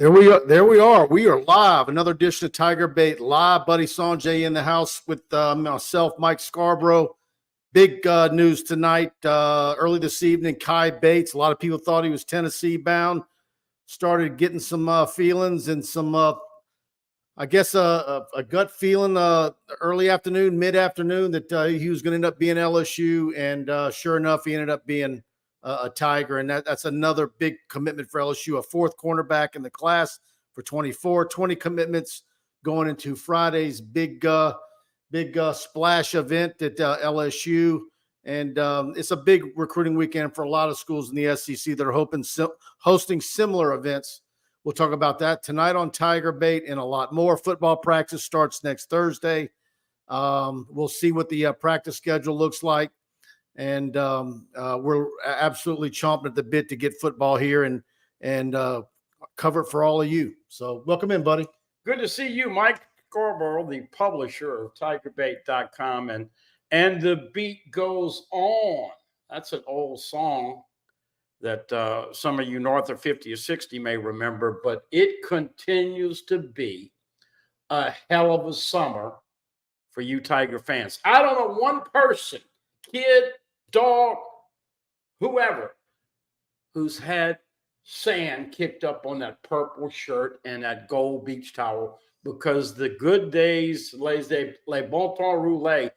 There we are. There we are. We are live. Another edition of Tiger Bait live. Buddy Songy in the house with myself, Mike Scarborough. Big news tonight. Early this evening, Cai Bates. A lot of people thought he was Tennessee bound. Started getting some feelings and some, I guess, a gut feeling early afternoon, mid afternoon that he was going to end up being LSU, and sure enough, he ended up being a Tiger, and that's another big commitment for LSU, a fourth cornerback in the class for 24, 20 commitments going into Friday's big splash event at LSU. And it's a big recruiting weekend for a lot of schools in the SEC that are hosting similar events. We'll talk about that tonight on Tiger Bait and a lot more. Football practice starts next Thursday. We'll see what the practice schedule looks like. And we're absolutely chomping at the bit to get football here and cover it for all of you. So welcome in, buddy. Good to see you, Mike Scarborough, the publisher of TigerBait.com. And the beat goes on. That's an old song that some of you north of 50 or 60 may remember, but it continues to be a hell of a summer for you Tiger fans. I don't know one person, kid, dog, whoever, who's had sand kicked up on that purple shirt and that gold beach towel, because the good days, les Baton Rouge.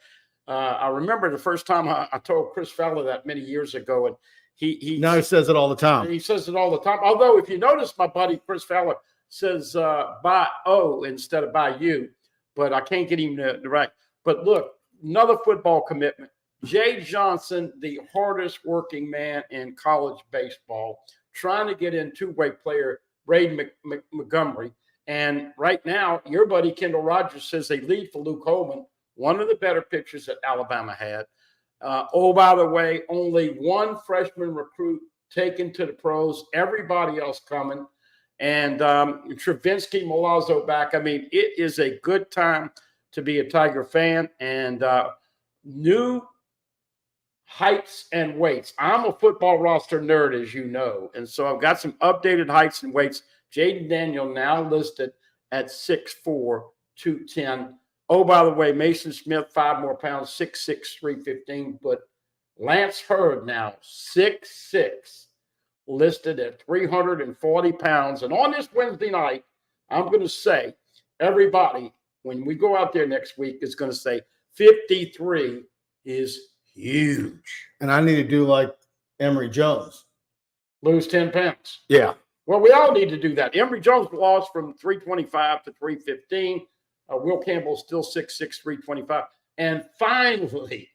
I remember the first time I told Chris Feller that many years ago, and he now he says it all the time. He says it all the time. Although, if you notice, my buddy Chris Feller says by O instead of by you, but I can't get him to right. But look, another football commitment. Jay Johnson, the hardest working man in college baseball, trying to get in two-way player Braden Montgomery. And right now, your buddy Kendall Rogers says they lead for Luke Holman, one of the better pitchers that Alabama had. By the way, only one freshman recruit taken to the pros, everybody else coming. And Travinsky, Milazzo back. I mean, it is a good time to be a Tiger fan. And new heights and weights. I'm a football roster nerd, as you know. And so I've got some updated heights and weights. Jaden Daniel now listed at 6'4", 210. Oh, by the way, Mason Smith, 5 more pounds, 6'6", 315. But Lance Hurd now 6'6", listed at 340 pounds. And on this Wednesday night, I'm going to say, everybody, when we go out there next week, is going to say 53 is huge. And I need to do like Emory Jones. Lose 10 pounds. Yeah. Well, we all need to do that. Emory Jones lost from 325 to 315. Will Campbell still 6'6", 325. And finally,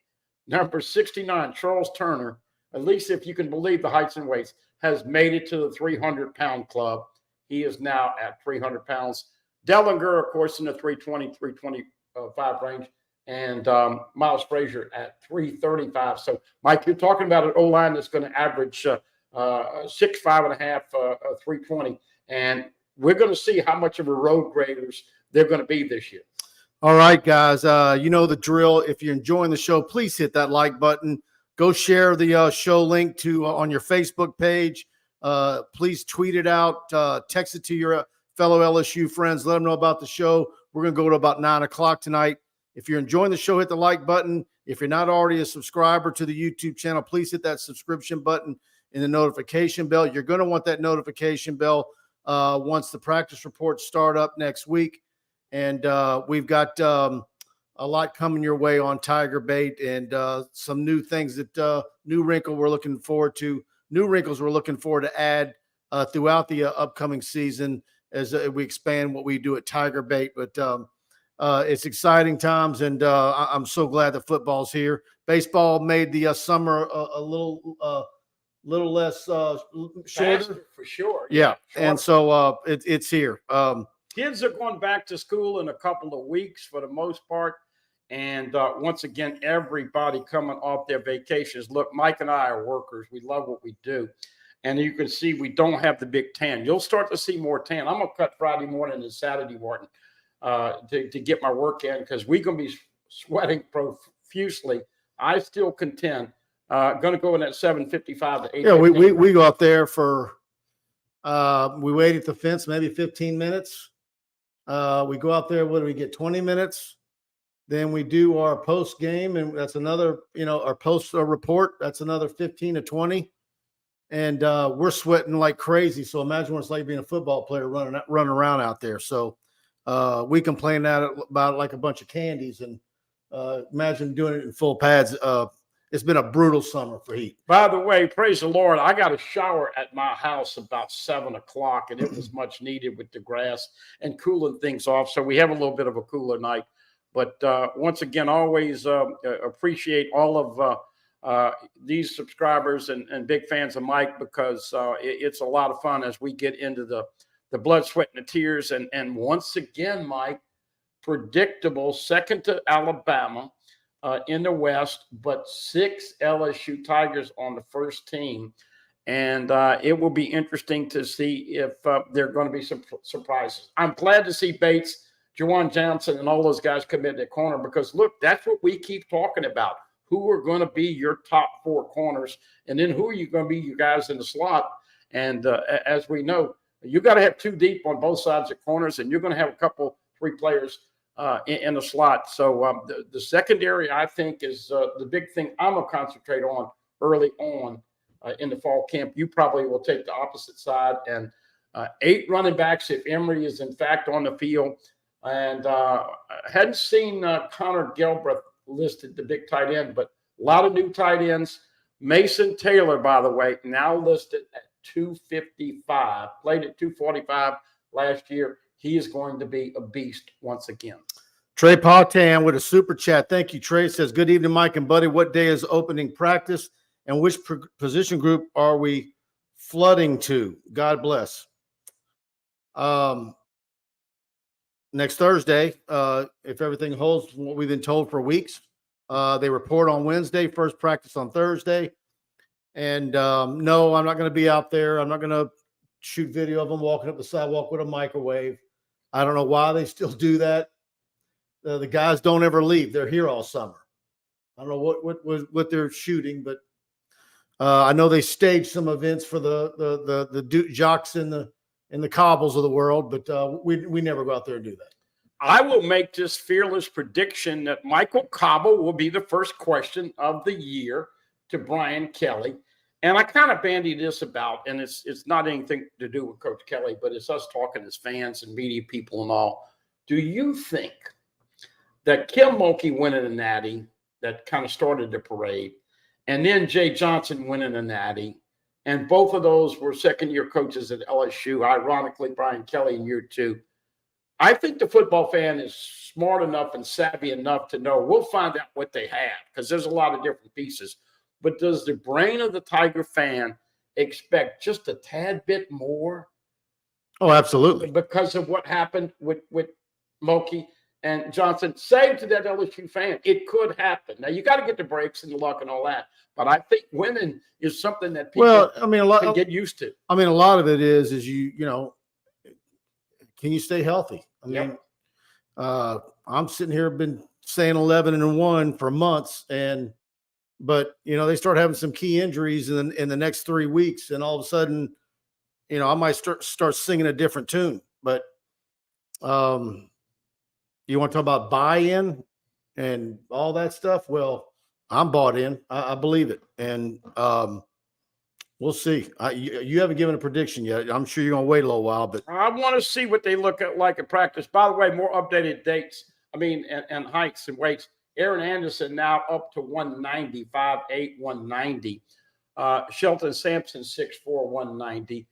number 69, Charles Turner, at least if you can believe the heights and weights, has made it to the 300-pound club. He is now at 300 pounds. Dellinger, of course, in the 320, 325 range. And Miles Frazier at 335. So, Mike, you're talking about an O-line that's going to average 6'5.5", 320. And we're going to see how much of a road graders they're going to be this year. All right, guys. You know the drill. If you're enjoying the show, please hit that like button. Go share the show link on your Facebook page. Please tweet it out. Text it to your fellow LSU friends. Let them know about the show. We're going to go to about 9 o'clock tonight. If you're enjoying the show, hit the like button. If you're not already a subscriber to the YouTube channel, please hit that subscription button and the notification bell. You're going to want that notification bell once the practice reports start up next week. And we've got a lot coming your way on Tiger Bait and some new things that new wrinkles we're looking forward to add throughout the upcoming season as we expand what we do at Tiger Bait. But it's exciting times, and I'm so glad that football's here. Baseball made the summer a little less shorter. Faster, for sure. Yeah, shorter. And so it's here. Kids are going back to school in a couple of weeks for the most part. And once again, everybody coming off their vacations. Look, Mike and I are workers. We love what we do. And you can see we don't have the big tan. You'll start to see more tan. I'm going to cut Friday morning and Saturday morning to get my work in, because we're going to be sweating profusely. I still contend. Going to go in at 7:55 to 8. Yeah, we go out there for We wait at the fence maybe 15 minutes. We go out there. What do we get? 20 minutes. Then we do our post game, and that's another, our post report. That's another 15 to 20. And we're sweating like crazy. So imagine what it's like being a football player running around out there. So we complain about it like a bunch of candies. And imagine doing it in full pads. It's been a brutal summer for heat. By the way, praise the Lord, I got a shower at my house about 7 o'clock, and it was much needed with the grass and cooling things off. So we have a little bit of a cooler night. But once again, always appreciate all of these subscribers and big fans of Mike, because it's a lot of fun as we get into the blood, sweat, and the tears. And once again, Mike, predictable, second to Alabama in the West, but 6 LSU Tigers on the first team. And it will be interesting to see if there are going to be some surprises. I'm glad to see Bates, Juwan Johnson, and all those guys commit at corner, because, look, that's what we keep talking about. Who are going to be your top 4 corners, and then who are you going to be, you guys in the slot? And as we know, you got to have 2 deep on both sides of corners, and you're going to have a couple, 3 players in the slot. So the secondary, I think, is the big thing I'm going to concentrate on early on in the fall camp. You probably will take the opposite side. And 8 running backs if Emory is, in fact, on the field. And hadn't seen Connor Galbraith listed, the big tight end, but a lot of new tight ends. Mason Taylor, by the way, now listed at 255, played at 245 last year. He is going to be a beast once again. Trey Pautan with a super chat. Thank you, Trey. Says, good evening, Mike and Buddy. What day is opening practice, and which position group are we flooding to? God bless. Next Thursday, if everything holds from what we've been told for weeks. They report on Wednesday, first practice on Thursday. And no, I'm not going to be out there. I'm not going to shoot video of them walking up the sidewalk with a microwave. I don't know why they still do that. The guys don't ever leave. They're here all summer. I don't know what they're shooting, but I know they staged some events for the jocks in the cobbles of the world, but we never go out there and do that. I will make this fearless prediction that Michael Cobble will be the first question of the year to Brian Kelly. And I kind of bandy this about, and it's not anything to do with Coach Kelly, but it's us talking as fans and media people and all. Do you think that Kim Mulkey winning a natty that kind of started the parade, and then Jay Johnson winning a natty, and both of those were second-year coaches at LSU, ironically, Brian Kelly in year 2. I think the football fan is smart enough and savvy enough to know we'll find out what they have, because there's a lot of different pieces. But does the brain of the Tiger fan expect just a tad bit more? Oh, absolutely. Because of what happened with Mulkey and Johnson. Say to that LSU fan, it could happen. Now, you got to get the breaks and the luck and all that. But I think winning is something that people can get used to. I mean, a lot of it is can you stay healthy? I mean, I'm sitting here, been saying 11-1 for months, but they start having some key injuries in the next 3 weeks, and all of a sudden, I might start singing a different tune. But you want to talk about buy-in and all that stuff? Well, I'm bought in. I believe it, and we'll see. You haven't given a prediction yet. I'm sure you're going to wait a little while, but I want to see what they look like at practice. By the way, more updated dates. And heights and weights. Aaron Anderson now up to 190, 5'8", 190. Shelton Sampson, 6'4", 190.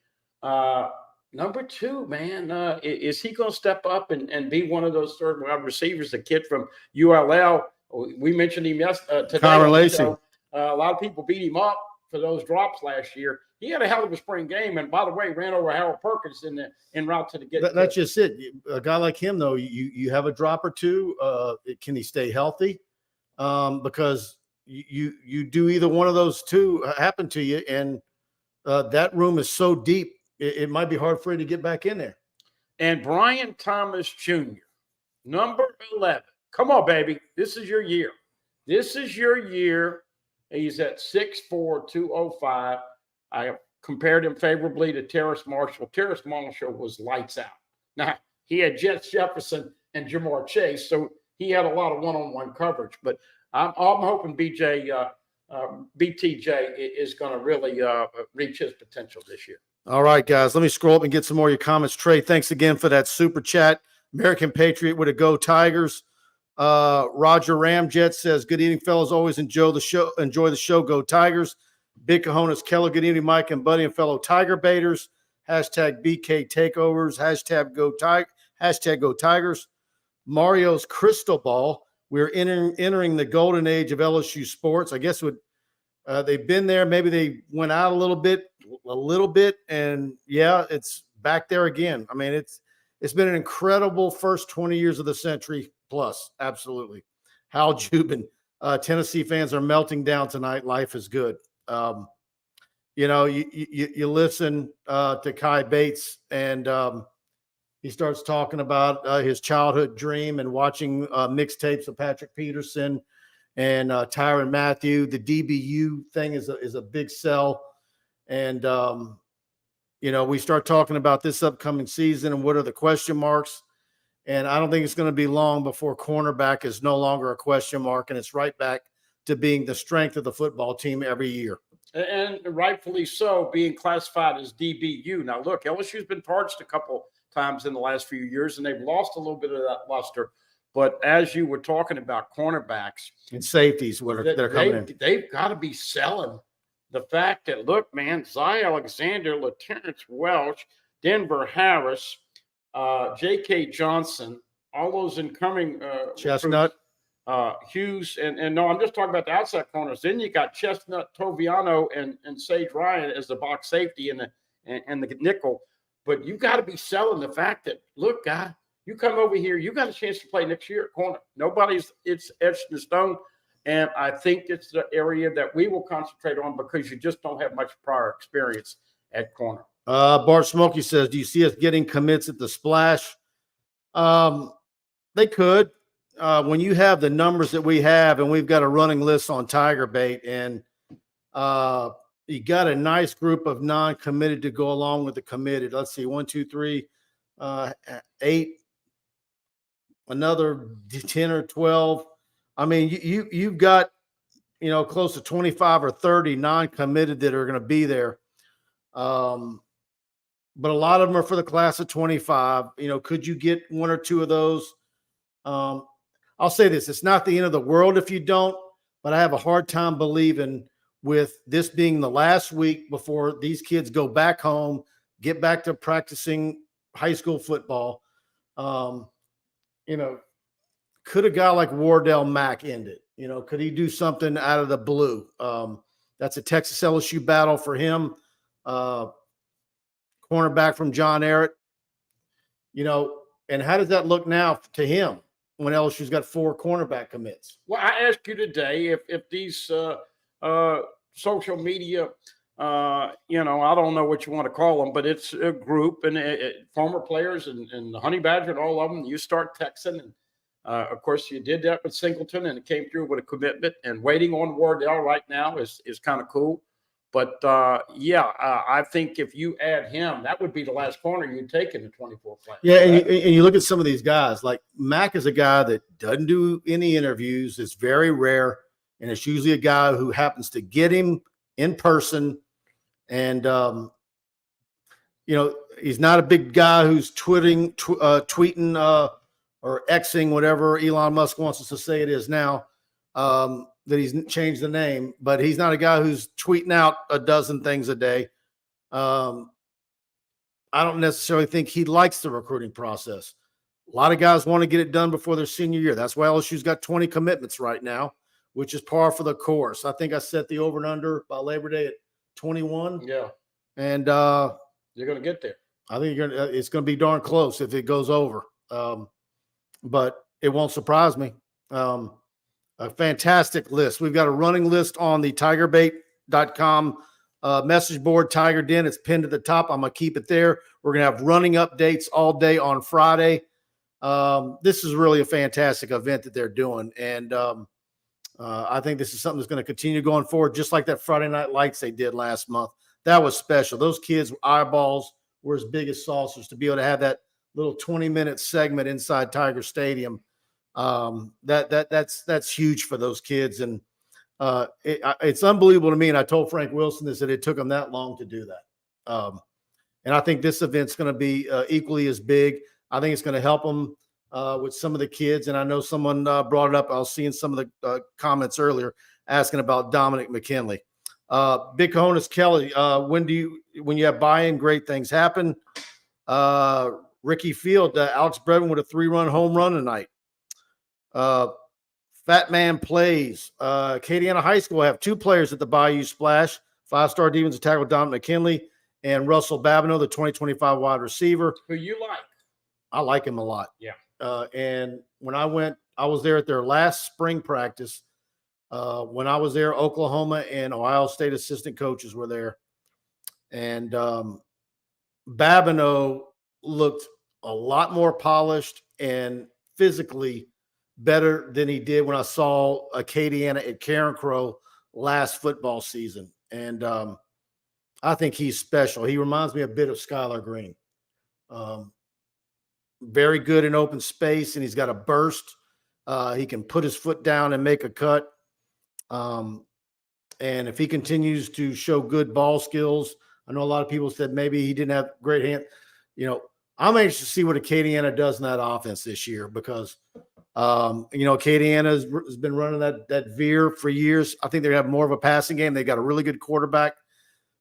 Number 2, man, is he going to step up and be one of those third wide receivers? The kid from ULL, we mentioned him today. Conor Lacey. A lot of people beat him up for those drops last year. He had a hell of a spring game, and by the way, ran over Harold Perkins en route to the get. That's just it. A guy like him, though, you have a drop or two. Can he stay healthy? Because you do either one of those two happen to you, and that room is so deep, it might be hard for you to get back in there. And Brian Thomas Jr., number 11. Come on, baby. This is your year. This is your year. He's at 6'4", 205. I have compared him favorably to Terrace Marshall. Terrace Marshall was lights out. Now, he had Jets Jefferson and Jamar Chase, so he had a lot of one-on-one coverage. But I'm hoping BTJ is going to really reach his potential this year. All right, guys, let me scroll up and get some more of your comments. Trey, thanks again for that super chat. American Patriot with a go Tigers. Roger Ramjet says, good evening, fellas. Always enjoy the show. Go Tigers. Big Cojones Keller. Good evening, Mike and Buddy and fellow Tiger Baiters. Hashtag BK Takeovers. Hashtag Go Tigers. Mario's Crystal Ball. We're entering the golden age of LSU sports. I guess they've been there. Maybe they went out a little bit, and yeah, it's back there again. I mean, it's been an incredible first 20 years of the century plus. Absolutely. Hal Jubin, Tennessee fans are melting down tonight. Life is good. You listen to Cai Bates, and he starts talking about his childhood dream and watching mixtapes of Patrick Peterson and Tyrann Mathieu. The DBU thing is a big sell. And, we start talking about this upcoming season and what are the question marks. And I don't think it's going to be long before cornerback is no longer a question mark, and it's right back to being the strength of the football team every year. And rightfully so, being classified as DBU. Now, look, LSU's been torched a couple times in the last few years, and they've lost a little bit of that luster. But as you were talking about cornerbacks and safeties, they're coming in. They've got to be selling the fact that, look, man, Zy Alexander, LaTerrence Welch, Denver Harris, J.K. Johnson, all those incoming Chestnut, Hughes, and no, I'm just talking about the outside corners. Then you got Chestnut, Toviano, and Sage Ryan as the box safety and the nickel. But you got to be selling the fact that, look, guy, you come over here, you got a chance to play next year at corner. It's etched in stone. And I think it's the area that we will concentrate on because you just don't have much prior experience at corner. Bart Smokey says, do you see us getting commits at the Splash? They could. When you have the numbers that we have, and we've got a running list on TigerBait, and you got a nice group of non-committed to go along with the committed. Let's see, 1, 2, 3, 8, another 10 or 12. I mean, you've got, close to 25 or 30 non-committed that are going to be there. But a lot of them are for the class of 25. Could you get one or two of those? I'll say this, it's not the end of the world if you don't, but I have a hard time believing with this being the last week before these kids go back home, get back to practicing high school football. Could a guy like Wardell Mack end it? Could he do something out of the blue? That's a Texas LSU battle for him. Cornerback from John Ehret. And how does that look now to him when LSU's got 4 cornerback commits? Well, I asked you today if these social media, I don't know what you want to call them, but it's a group and former players and the Honey Badger and all of them, you start texting. And of course, you did that with Singleton and it came through with a commitment, and waiting on Wardell right now is kind of cool. But, I think if you add him, that would be the last corner you'd take in the 24 class. Yeah, and you look at some of these guys. Like Mack is a guy that doesn't do any interviews. It's very rare, and it's usually a guy who happens to get him in person. And, he's not a big guy who's tweeting or Xing, whatever Elon Musk wants us to say it is now. That he's changed the name, but he's not a guy who's tweeting out a dozen things a day. I don't necessarily think he likes the recruiting process. A lot of guys want to get it done before their senior year. That's why LSU's got 20 commitments right now, which is par for the course. I think I set the over and under by Labor Day at 21. Yeah. And you're going to get there. I think it's going to be darn close if it goes over. But it won't surprise me. A fantastic list. We've got a running list on the TigerBait.com message board, Tiger Den. It's pinned at the top. I'm going to keep it there. We're going to have running updates all day on Friday. This is really a fantastic event that they're doing. And I think this is something that's going to continue going forward, just like that Friday Night Lights they did last month. that was special. Those kids' eyeballs were as big as saucers to be able to have that little 20-minute segment inside Tiger Stadium. That's huge for those kids. And it's unbelievable to me. And I told Frank Wilson this, that it took them that long to do that. And I think this event's going to be equally as big. I think it's going to help them with some of the kids. And I know someone brought it up. I was seeing some of the comments earlier asking about Dominic McKinley. Big Cojones Kelly, when you have buy-in, great things happen. Ricky Field, Alex Brevin with a 3-run home run tonight. Fat Man Plays. Acadiana High School have 2 players at the Bayou Splash. 5-star defensive tackle Dominic McKinley and Russell Babineau, the 2025 wide receiver. Who you like? I like him a lot. Yeah. And when I was there at their last spring practice. When I was there, Oklahoma and Ohio State assistant coaches were there. And Babineau looked a lot more polished and physically better than he did when I saw Acadiana at Karen Crow last football season. And I think he's special. He reminds me a bit of Skylar Green. Very good in open space, and he's got a burst. He can put his foot down and make a cut. And if he continues to show good ball skills, I know a lot of people said maybe he didn't have great hand. I'm anxious to see what Acadiana does in that offense this year because, Acadiana has been running that veer for years. I think they have more of a passing game. They got a really good quarterback.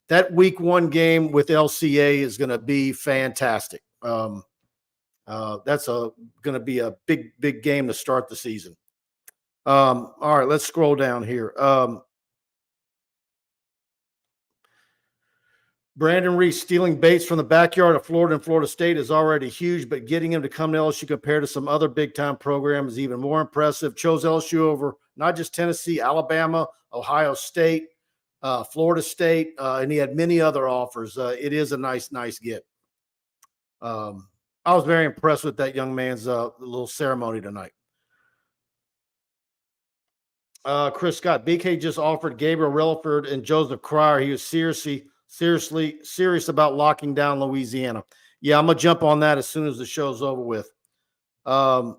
That week 1 game with LCA is going to be fantastic. That's going to be a big game to start the season. All right, let's scroll down here. Brandon Reese stealing baits from the backyard of Florida and Florida State is already huge, but getting him to come to LSU compared to some other big-time programs is even more impressive. Chose LSU over not just Tennessee, Alabama, Ohio State, Florida State, and he had many other offers. It is a nice get. I was very impressed with that young man's little ceremony tonight. Chris Scott, BK just offered Gabriel Relaford and Joseph Cryer. He was serious about locking down Louisiana. Yeah, I'm gonna jump on that as soon as the show's over with. Someone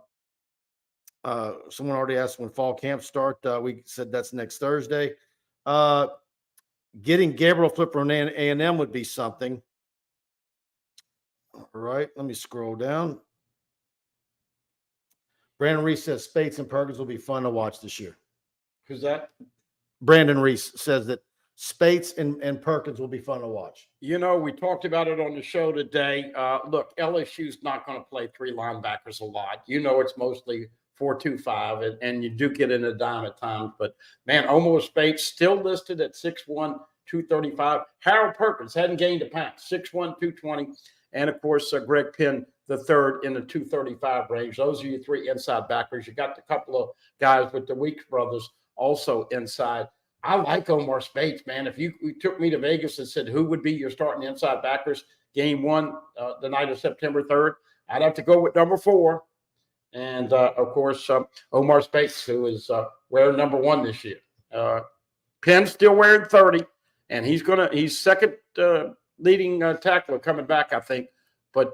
already asked when fall camp start. We said that's next Thursday. Getting Gabriel Flip from A&M would be something. All right, let me scroll down. Brandon Reese says Spates and Perkins will be fun to watch this year. Who's that? Brandon Reese says that Spates and Perkins will be fun to watch. We talked about it on the show today. Look, LSU's not going to play 3 linebackers a lot. It's mostly 4-2-5, and you do get in a dime at times. But, man, Omar Spates still listed at 6'1", 235. Harold Perkins hadn't gained a pound, 6'1", 220. And, of course, Greg Penn, the third in the 235 range. Those are your 3 inside backers. You got a couple of guys with the Weeks brothers also inside. I like Omar Spates, man. If you took me to Vegas and said who would be your starting inside backers game 1 the night of September 3rd, I'd have to go with number 4. And, of course, Omar Spates, who is wearing number 1 this year. Penn's still wearing 30, and he's second leading tackler coming back, I think. But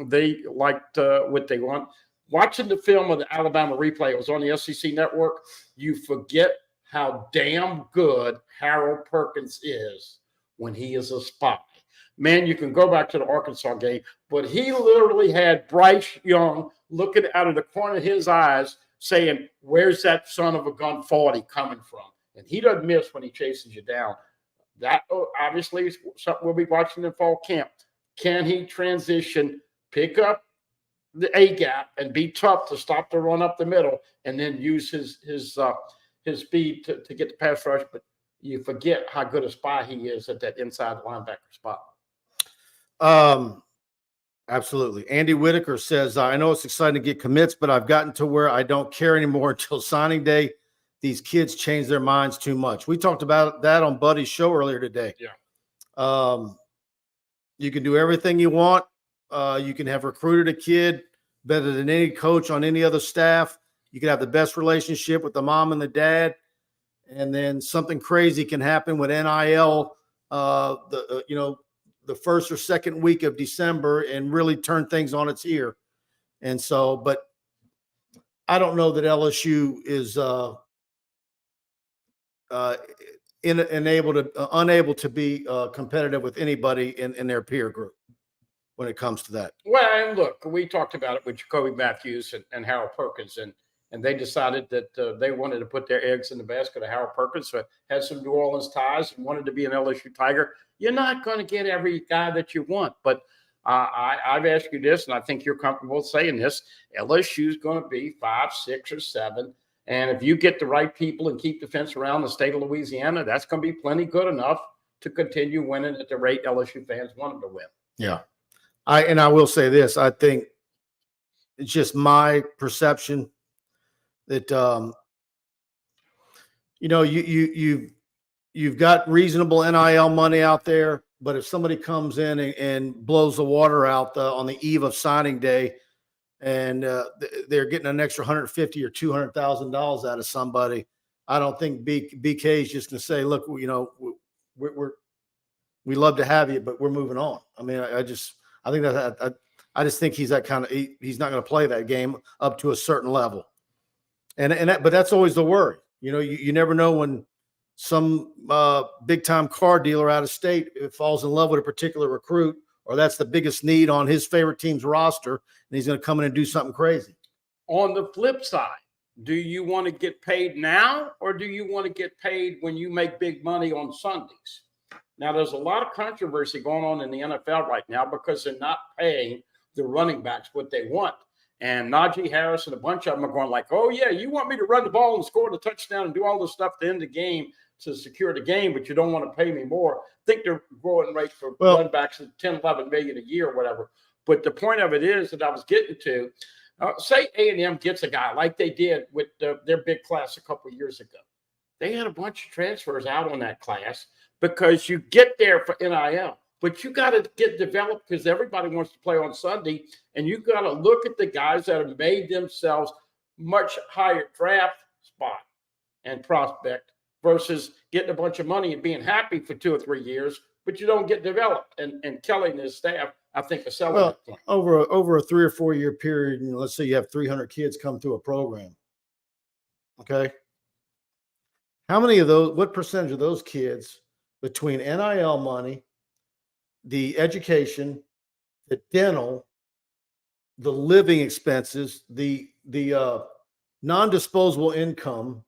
they liked what they want. Watching the film of the Alabama replay, it was on the SEC network, you forget how damn good Harold Perkins is when he is a spy. Man, you can go back to the Arkansas game, but he literally had Bryce Young looking out of the corner of his eyes saying, where's that son of a gun 40 coming from? And he doesn't miss when he chases you down. That obviously is something we'll be watching in fall camp. Can he transition, pick up the A-gap, and be tough to stop the run up the middle, and then use his speed to get the pass rush? But you forget how good a spy he is at that inside linebacker spot. Absolutely. Andy Whitaker says, I know it's exciting to get commits, but I've gotten to where I don't care anymore until signing day. These kids change their minds too much. We talked about that on Buddy's show earlier today. Yeah. You can do everything you want. You can have recruited a kid better than any coach on any other staff. You can have the best relationship with the mom and the dad. And then something crazy can happen with NIL the first or second week of December and really turn things on its ear. And so, but I don't know that LSU is unable to be competitive with anybody in their peer group when it comes to that. Well, and look, we talked about it with Jacoby Matthews and Harold Perkins, and they decided that they wanted to put their eggs in the basket of Harold Perkins, so had some New Orleans ties and wanted to be an LSU Tiger. You're not going to get every guy that you want, but I've asked you this, and I think you're comfortable saying this. LSU is going to be 5, 6, or 7. And if you get the right people and keep the fence around the state of Louisiana, that's going to be plenty good enough to continue winning at the rate LSU fans want them to win. Yeah. I will say this. I think it's just my perception that, you've got reasonable NIL money out there, but if somebody comes in and blows the water out on the eve of signing day, and they're getting an extra $150,000 or $200,000 out of somebody, I don't think BK is just going to say, "Look, we love to have you, but we're moving on." I mean, I just think he's that kind of. He's not going to play that game up to a certain level, but that's always the worry. You never know when some big time car dealer out of state falls in love with a particular recruit, or that's the biggest need on his favorite team's roster, and he's going to come in and do something crazy. On the flip side, do you want to get paid now, or do you want to get paid when you make big money on Sundays? Now, there's a lot of controversy going on in the NFL right now because they're not paying the running backs what they want. And Najee Harris and a bunch of them are going like, "Oh, yeah, you want me to run the ball and score the touchdown and do all this stuff to end the game to secure the game, but you don't want to pay me more." I think they're growing rates for running backs at 10, 11 million a year or whatever. But the point of it is that I was getting to, say A&M gets a guy like they did with their big class a couple of years ago. They had a bunch of transfers out on that class because you get there for NIL, but you got to get developed because everybody wants to play on Sunday, and you got to look at the guys that have made themselves much higher draft spot and prospect versus getting a bunch of money and being happy for 2 or 3 years, but you don't get developed. And Kelly and his staff, I think, are selling that point. Over a 3 or 4 year period, let's say you have 300 kids come through a program. Okay. How many of those, what percentage of those kids between NIL money, the education, the dental, the living expenses, the non-disposable income,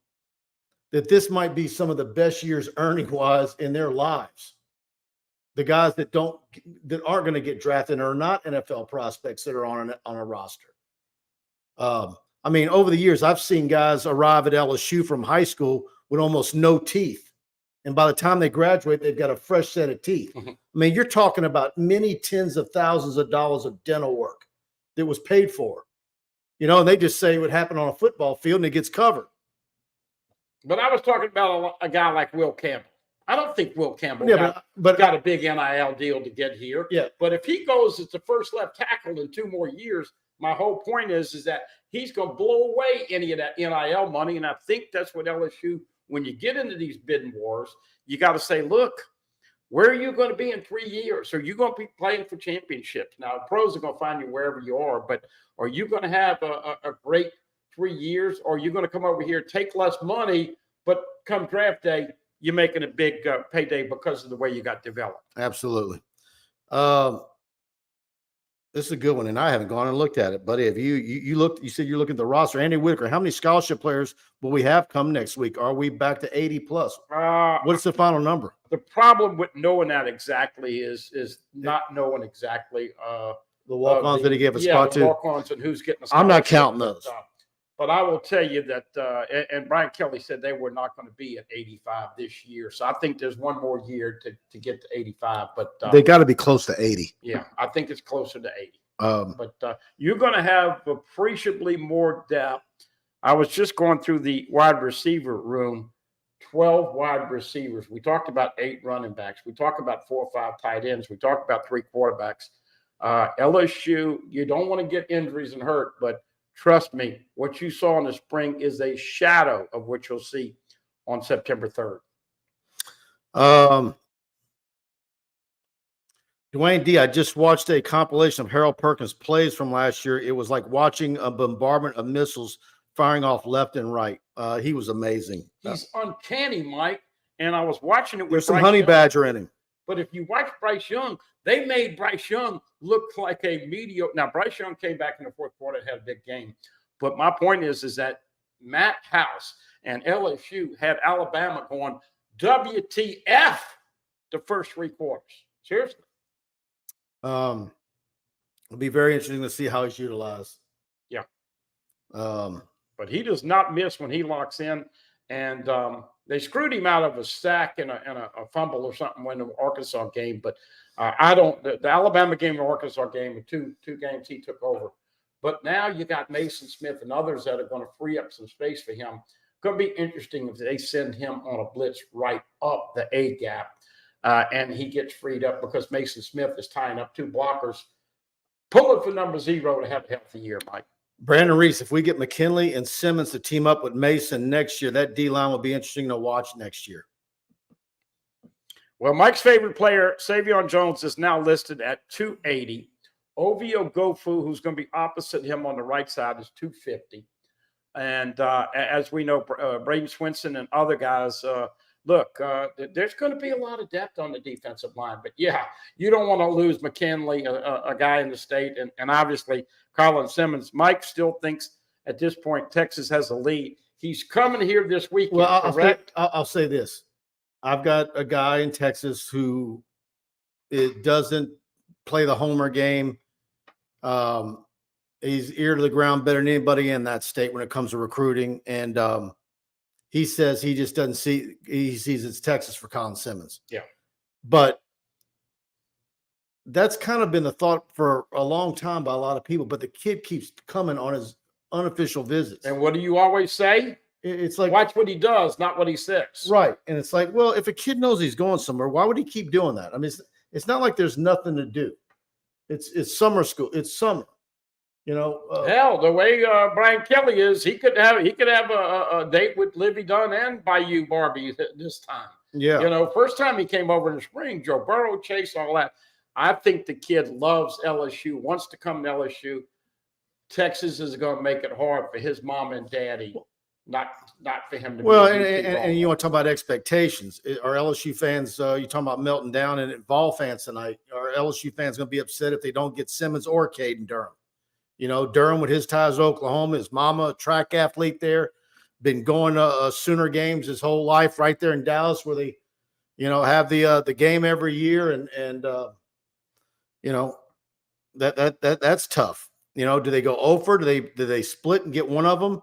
that this might be some of the best years earning wise in their lives? The guys that aren't going to get drafted and are not NFL prospects that are on a roster. I mean, over the years, I've seen guys arrive at LSU from high school with almost no teeth. And by the time they graduate, they've got a fresh set of teeth. Mm-hmm. I mean, you're talking about many tens of thousands of dollars of dental work that was paid for. And they just say it would happen on a football field and it gets covered. But I was talking about a guy like Will Campbell. I don't think Will Campbell got a big NIL deal to get here. Yeah. But if he goes as the first left tackle in 2 more years, my whole point is that he's going to blow away any of that NIL money. And I think that's what LSU, when you get into these bidding wars, you got to say, look, where are you going to be in 3 years? Are you going to be playing for championships? Now, the pros are going to find you wherever you are, but are you going to have a great 3 years, or are you going to come over here, take less money, but come draft day, you're making a big payday because of the way you got developed? Absolutely. This is a good one, and I haven't gone and looked at it, buddy. Have you looked? You said you're looking at the roster. Andy Whitaker, how many scholarship players will we have come next week? Are we back to 80 plus? What's the final number? The problem with knowing that exactly is not knowing exactly the walk-ons that he gave a spot to. Walk-ons and who's getting a I'm not counting those. But I will tell you that, and Brian Kelly said they were not going to be at 85 this year. So I think there's one more year to get to 85. But they got to be close to 80. Yeah, I think it's closer to 80. But you're going to have appreciably more depth. I was just going through the wide receiver room, 12 wide receivers. We talked about 8 running backs. We talked about 4 or 5 tight ends. We talked about 3 quarterbacks. LSU, you don't want to get injuries and hurt, but trust me, what you saw in the spring is a shadow of what you'll see on September 3rd. Dwayne D, I just watched a compilation of Harold Perkins' plays from last year. It was like watching a bombardment of missiles firing off left and right. He was amazing. He's uncanny, Mike. And I was watching it with There's some Bryce honey Young. badger in him. But if you watch Bryce Young, they made Bryce Young look like a mediocre. Now, Bryce Young came back in the fourth quarter and had a big game. But my point is that Matt House and LSU had Alabama going WTF the first three quarters. Seriously. It'll be very interesting to see how he's utilized. Yeah. But he does not miss when he locks in. And they screwed him out of a sack and a fumble or something in the Arkansas game. But the Alabama game and the Arkansas game are two games he took over. But now you got Mason Smith and others that are going to free up some space for him. Going to be interesting if they send him on a blitz right up the A gap and he gets freed up because Mason Smith is tying up two blockers. Pull it for number 0 to have a healthy year, Mike. Brandon Reese, if we get McKinley and Simmons to team up with Mason next year, that D-line will be interesting to watch next year. Well, Mike's favorite player, Savion Jones, is now listed at 280. Ovio Gofu, who's going to be opposite him on the right side, is 250. And as we know, Braden Swinson and other guys, there's going to be a lot of depth on the defensive line. But, yeah, you don't want to lose McKinley, a guy in the state, and obviously Colin Simmons. Mike still thinks at this point Texas has a lead. He's coming here this weekend, well, correct? I'll say this. I've got a guy in Texas who doesn't play the homer game. He's ear to the ground better than anybody in that state when it comes to recruiting. And he says he just doesn't see – he sees it's Texas for Colin Simmons. Yeah. But that's kind of been the thought for a long time by a lot of people. But the kid keeps coming on his unofficial visits. And what do you always say? It's like – watch what he does, not what he says. Right. And it's like, well, if a kid knows he's going somewhere, why would he keep doing that? I mean, it's not like there's nothing to do. It's summer school. It's summer. You know, hell, the way Brian Kelly is, he could have a date with Livy Dunn and Bayou Barbie this time. Yeah, you know, first time he came over in the spring, Joe Burrow, Chase, all that. I think the kid loves LSU, wants to come to LSU. Texas is going to make it hard for his mom and daddy, not for him to. Well, and you want to talk about expectations? Are LSU fans? You talking about melting down and Vol fans tonight? Are LSU fans going to be upset if they don't get Simmons or Caden Durham? You know, Durham with his ties to Oklahoma, his mama, a track athlete there, been going to Sooner games his whole life right there in Dallas where they, you know, have the game every year. And you know, that's tough. You know, do they go over? Do they split and get one of them?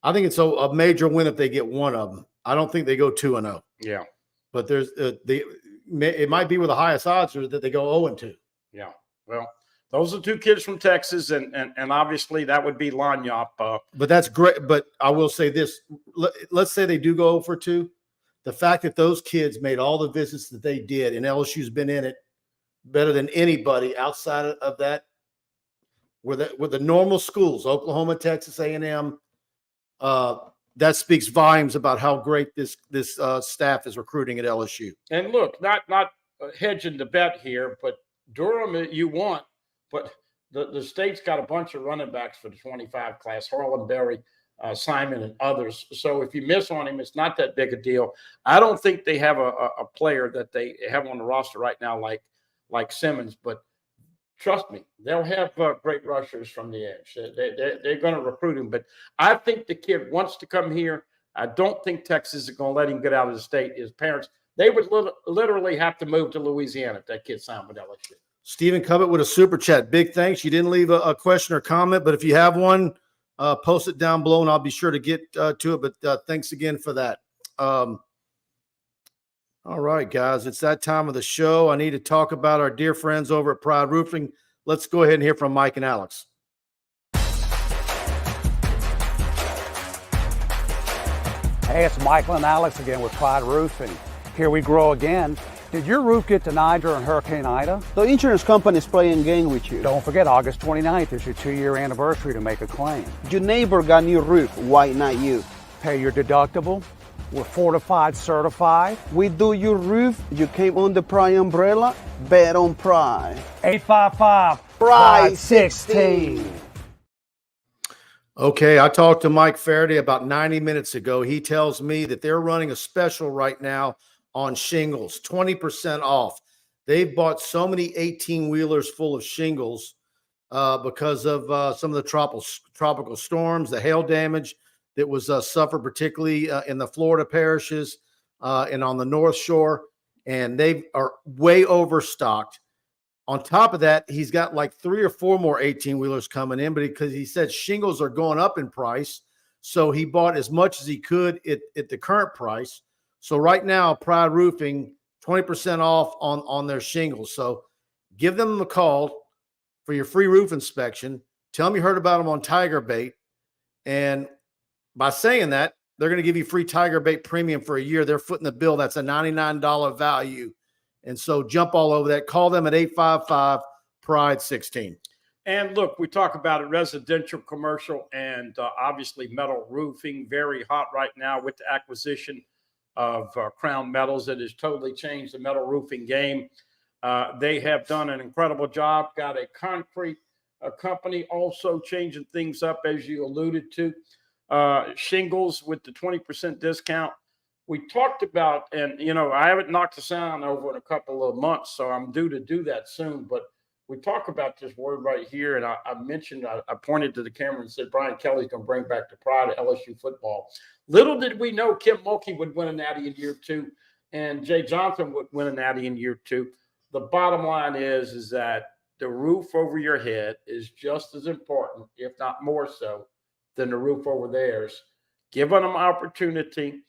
I think it's a major win if they get one of them. I don't think they go 2-0. Yeah. But there's it might be with the highest odds or that they go 0-2. Yeah. Well, those are two kids from Texas, and obviously that would be Lanyap. But that's great. But I will say this: let's say they do go 0-2. The fact that those kids made all the visits that they did, and LSU's been in it better than anybody outside of that, with the normal schools, Oklahoma, Texas A&M, that speaks volumes about how great this staff is recruiting at LSU. And look, not hedging the bet here, but Durham you want. But the state's got a bunch of running backs for the 25 class, Harlan Berry, Simon, and others. So if you miss on him, it's not that big a deal. I don't think they have a player that they have on the roster right now like Simmons, but trust me, they'll have great rushers from the edge. They're going to recruit him. But I think the kid wants to come here. I don't think Texas is going to let him get out of the state. His parents, they would literally have to move to Louisiana if that kid signed with LSU. Stephen Cubbett with a super chat. Big thanks. You didn't leave a question or comment, but if you have one, post it down below, and I'll be sure to get to it. But thanks again for that. All right, guys, it's that time of the show. I need to talk about our dear friends over at Pride Roofing. Let's go ahead and hear from Mike and Alex. Hey, it's Michael and Alex again with Pride Roofing. Here we grow again. Did your roof get denied during Hurricane Ida? The insurance company is playing game with you. Don't forget, August 29th is your 2-year anniversary to make a claim. Your neighbor got new roof. Why not you? Pay your deductible, We're fortified, certified. We do your roof. You came on the Pride umbrella. Bet on Pride. 855 Pride 16. Okay, I talked to Mike Faraday about 90 minutes ago. He tells me that they're running a special right now on shingles, 20% off. They've bought so many 18-wheelers full of shingles because of some of the tropical storms, the hail damage that was suffered, particularly in the Florida parishes and on the North Shore. And they are way overstocked. On top of that, he's got like 3 or 4 more 18-wheelers coming in, but because he said shingles are going up in price, so he bought as much as he could at the current price. So right now, Pride Roofing, 20% off on their shingles. So give them a call for your free roof inspection. Tell them you heard about them on TigerBait. And by saying that, they're going to give you free TigerBait premium for a year. They're footing the bill. That's a $99 value. And so jump all over that. Call them at 855-PRIDE-16. And look, we talk about it, residential, commercial, and obviously metal roofing. Very hot right now with the acquisition of Crown Metals. It has totally changed the metal roofing game. They have done an incredible job. Got a concrete company also changing things up, as you alluded to. Shingles with the 20% discount. We talked about, and, you know, I haven't knocked the sound over in a couple of months, so I'm due to do that soon. But we talk about this word right here, and I mentioned, I pointed to the camera and said, Brian Kelly's going to bring back the pride of LSU football. Little did we know Kim Mulkey would win a natty in year 2, and Jay Johnson would win a natty in year 2. The bottom line is that the roof over your head is just as important, if not more so, than the roof over theirs. Give them an opportunity.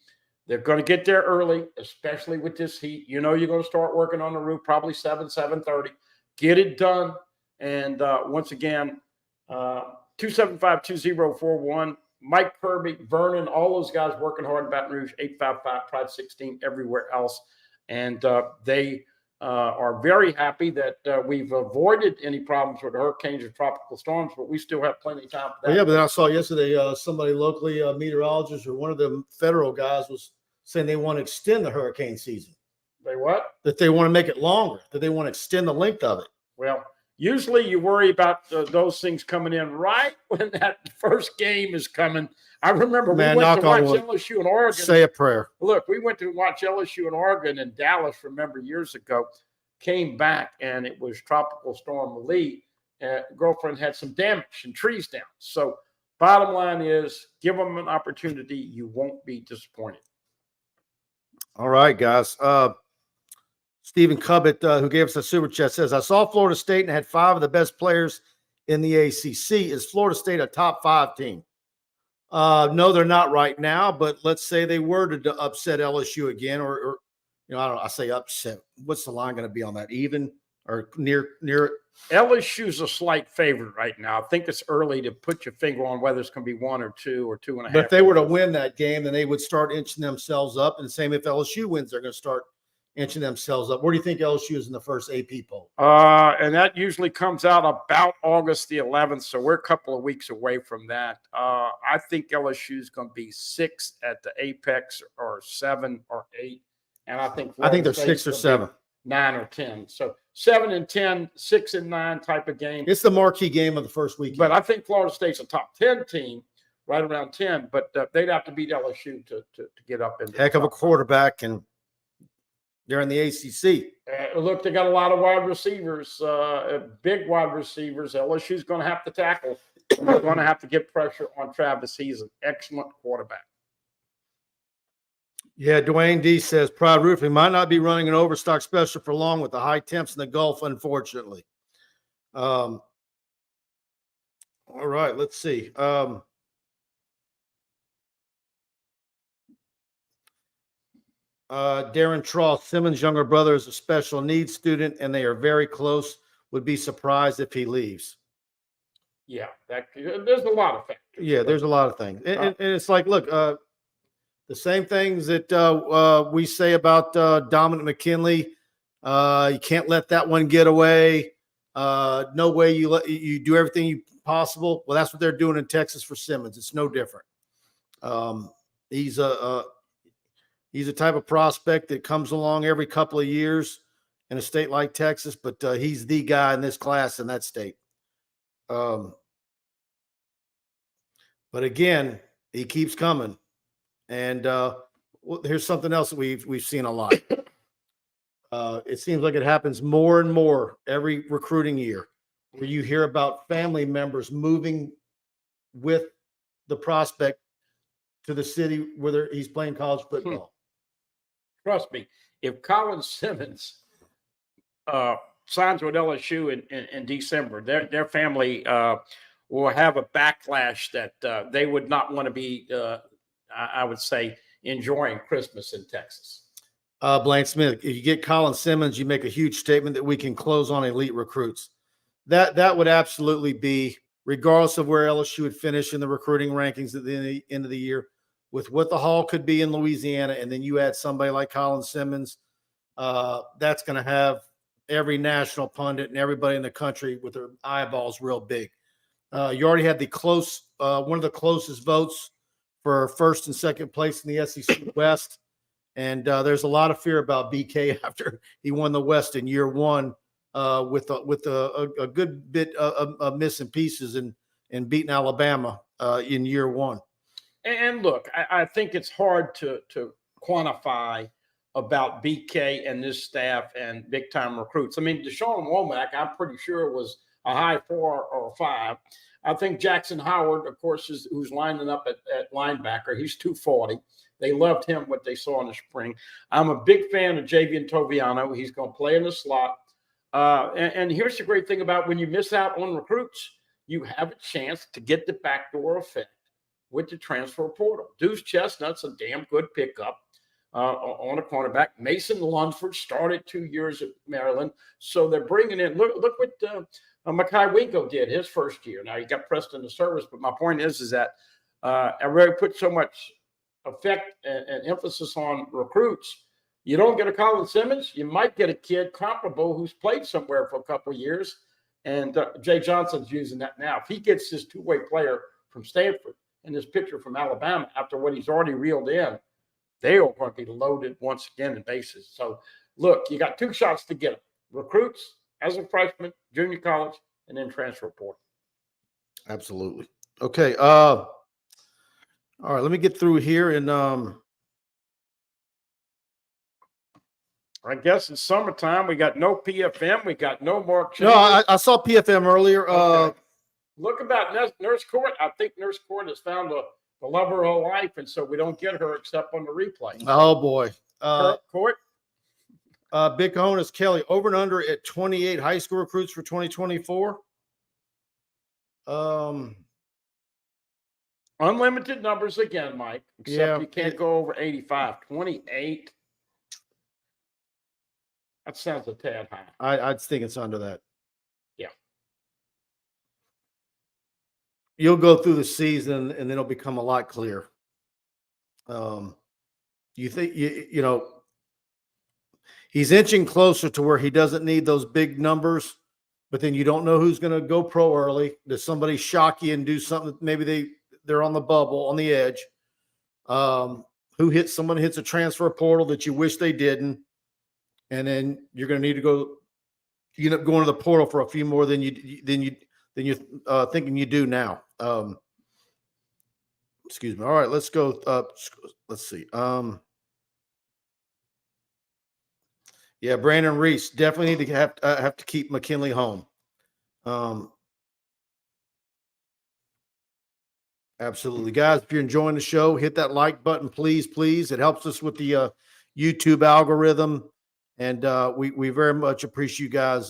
They're going to get there early, especially with this heat. You know you're going to start working on the roof probably 7:30. Get it done. And once again, 275-2041. Mike Kirby, Vernon, all those guys working hard in Baton Rouge, 855-PRIDE-16, everywhere else. And they are very happy that we've avoided any problems with hurricanes or tropical storms, but we still have plenty of time for that. Well, yeah, but I saw yesterday somebody locally, a meteorologist or one of the federal guys was saying they want to extend the hurricane season. They what? That they want to make it longer, that they want to extend the length of it. Well, usually you worry about those things coming in right when that first game is coming. I remember we went to watch LSU in Oregon. Say a prayer. Look, we went to watch LSU in Oregon and Dallas, remember, years ago, came back, and it was Tropical Storm Lee. Girlfriend had some damage and trees down. So bottom line is, give them an opportunity. You won't be disappointed. All right, guys. Stephen Cubbett, who gave us a super chat, says, I saw Florida State and had 5 of the best players in the ACC. Is Florida State a top 5 team? No, they're not right now, but let's say they were to upset LSU again, or you know, I don't know, I say upset. What's the line going to be on that? Even or near it? LSU's a slight favorite right now. I think it's early to put your finger on whether it's going to be 1 or 2 or 2.5. But if they were to win that game, then they would start inching themselves up. And the same if LSU wins, they're going to start inching themselves up. Where do you think LSU is in the first AP poll? And that usually comes out about August the 11th, so we're a couple of weeks away from that. I think LSU is going to be 6 at the apex, or 7 or 8, and I think they're 6 or 7, 9 or 10. So 7 and 10, 6 and 9 type of game. It's the marquee game of the first weekend. But I think Florida State's a top 10 team, right around 10. But they'd have to beat LSU to get up in. Heck of a quarterback, and they're in the ACC. Look, they got a lot of wide receivers, big wide receivers. LSU's going to have to tackle. They're going to have to get pressure on Travis. He's an excellent quarterback. Yeah, Dwayne D says Pride Roofing might not be running an overstock special for long with the high temps in the Gulf, unfortunately. All right, let's see. Darren Tross, Simmons' younger brother, is a special needs student, and they are very close. Would be surprised if he leaves. Yeah, there's a lot of factors. Yeah, there's a lot of things. And it's like, look, the same things that we say about Dominic McKinley. You can't let that one get away. No way you do everything possible. Well, that's what they're doing in Texas for Simmons. It's no different. He's He's a type of prospect that comes along every couple of years in a state like Texas, but he's the guy in this class in that state. But again, he keeps coming. And here's something else that we've seen a lot. It seems like it happens more and more every recruiting year, where you hear about family members moving with the prospect to the city where he's playing college football. Trust me, if Colin Simmons signs with LSU in December, their family will have a backlash that they would not want to be, I would say, enjoying Christmas in Texas. Blaine Smith, if you get Colin Simmons, you make a huge statement that we can close on elite recruits. That would absolutely be, regardless of where LSU would finish in the recruiting rankings at the end of the year, with what the haul could be in Louisiana, and then you add somebody like Colin Simmons, that's going to have every national pundit and everybody in the country with their eyeballs real big. You already had one of the closest votes for first and second place in the SEC West. And there's a lot of fear about BK after he won the West in year one with a good bit of missing pieces and beating Alabama in year one. And look, I think it's hard to quantify about BK and this staff and big-time recruits. I mean, Deshaun Womack, I'm pretty sure was a high 4 or 5. I think Jackson Howard, of course, who's lining up at linebacker. He's 240. They loved him, what they saw in the spring. I'm a big fan of Javian Toviano. He's going to play in the slot. And here's the great thing about when you miss out on recruits, you have a chance to get the backdoor effect with the transfer portal. Deuce Chestnut's a damn good pickup on a cornerback. Mason Lunsford started 2 years at Maryland. So they're bringing in – look what Mekhi Wingo did his first year. Now, he got pressed into service, but my point is that I really put so much – effect and emphasis on recruits. You don't get a Colin Simmons, you might get a kid comparable who's played somewhere for a couple of years. And Jay Johnson's using that now. If he gets this two-way player from Stanford and this pitcher from Alabama after what he's already reeled in, they are going to be loaded once again in bases. So, look, you got 2 shots to get them. Recruits as a freshman, junior college, and then transfer portal. Absolutely. Okay. All right, let me get through here. And I guess in summertime, we got no PFM. We got no Mark Chambers. No, I saw PFM earlier. Okay. Look about Nurse Court. I think Nurse Court has found the love of her life, and so we don't get her except on the replay. Oh, boy. Court? Big Cojones Kelly, over and under at 28 high school recruits for 2024. Unlimited numbers again, Mike, except you can't go over 85. 28. That sounds a tad high. I'd think it's under that. Yeah. You'll go through the season, and then it'll become a lot clearer. You think, you know, he's inching closer to where he doesn't need those big numbers, but then you don't know who's going to go pro early. Does somebody shock you and do something? Maybe they're on the bubble, on the edge. Someone hits a transfer portal that you wish they didn't. And then you're going to need to go, you end up going to the portal for a few more than you're thinking you do now. Excuse me. All right, let's go. Let's see. Yeah, Brandon Reese definitely need to have to keep McKinley home. Absolutely, guys. If you're enjoying the show, hit that like button, please. It helps us with the YouTube algorithm, and we very much appreciate you guys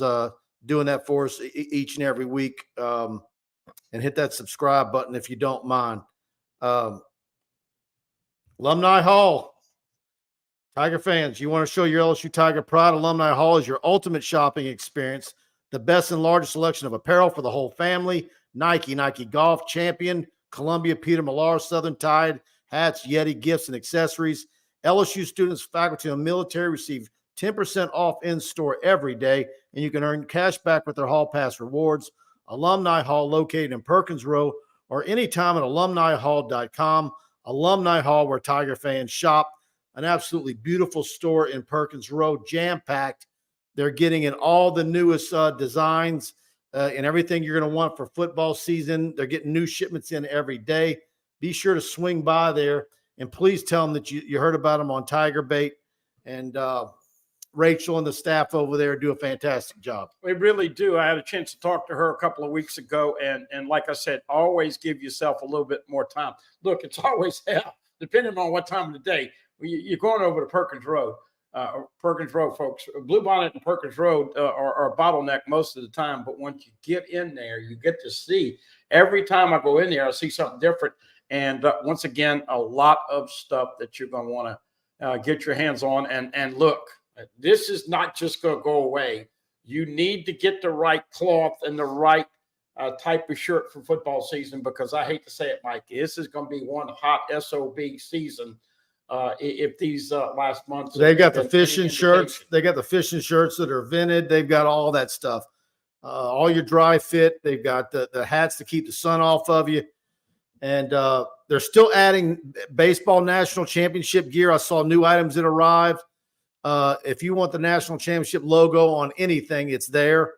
doing that for us each and every week. And hit that subscribe button if you don't mind. Alumni Hall. Tiger fans, you want to show your LSU Tiger pride? Alumni Hall is your ultimate shopping experience. The best and largest selection of apparel for the whole family. Nike Golf Champion, Columbia, Peter Millar, Southern Tide, hats, Yeti, gifts, and accessories. LSU students, faculty, and military receive 10% off in-store every day, and you can earn cash back with their Hall Pass rewards. Alumni Hall, located in Perkins Row, or anytime at alumnihall.com. Alumni Hall, where Tiger fans shop. an absolutely beautiful store in Perkins Road, jam-packed. They're getting in all the newest designs and everything you're going to want for football season. They're getting new shipments in every day. Be sure to swing by there, and please tell them that you heard about them on TigerBait. And Rachel and the staff over there do a fantastic job. We really do. I had a chance to talk to her a couple of weeks ago, and like I said, always give yourself a little bit more time. Look, it's always hell, depending on what time of the day. You're going over to Perkins Road. Perkins Road, folks. Bluebonnet and Perkins Road are a bottleneck most of the time, but once you get in there, you get to see. Every time I go in there, I see something different. And once again, a lot of stuff that you're going to want to get your hands on. And look, this is not just going to go away. You need to get the right cloth and the right type of shirt for football season, because I hate to say it, Mike, this is going to be one hot SOB season. If these last months, they've got the fishing shirts. They got the fishing shirts that are vented. They've got all that stuff. All your dry fit. They've got the hats to keep the sun off of you. And they're still adding baseball national championship gear. I saw new items that arrived. If you want the national championship logo on anything, it's there.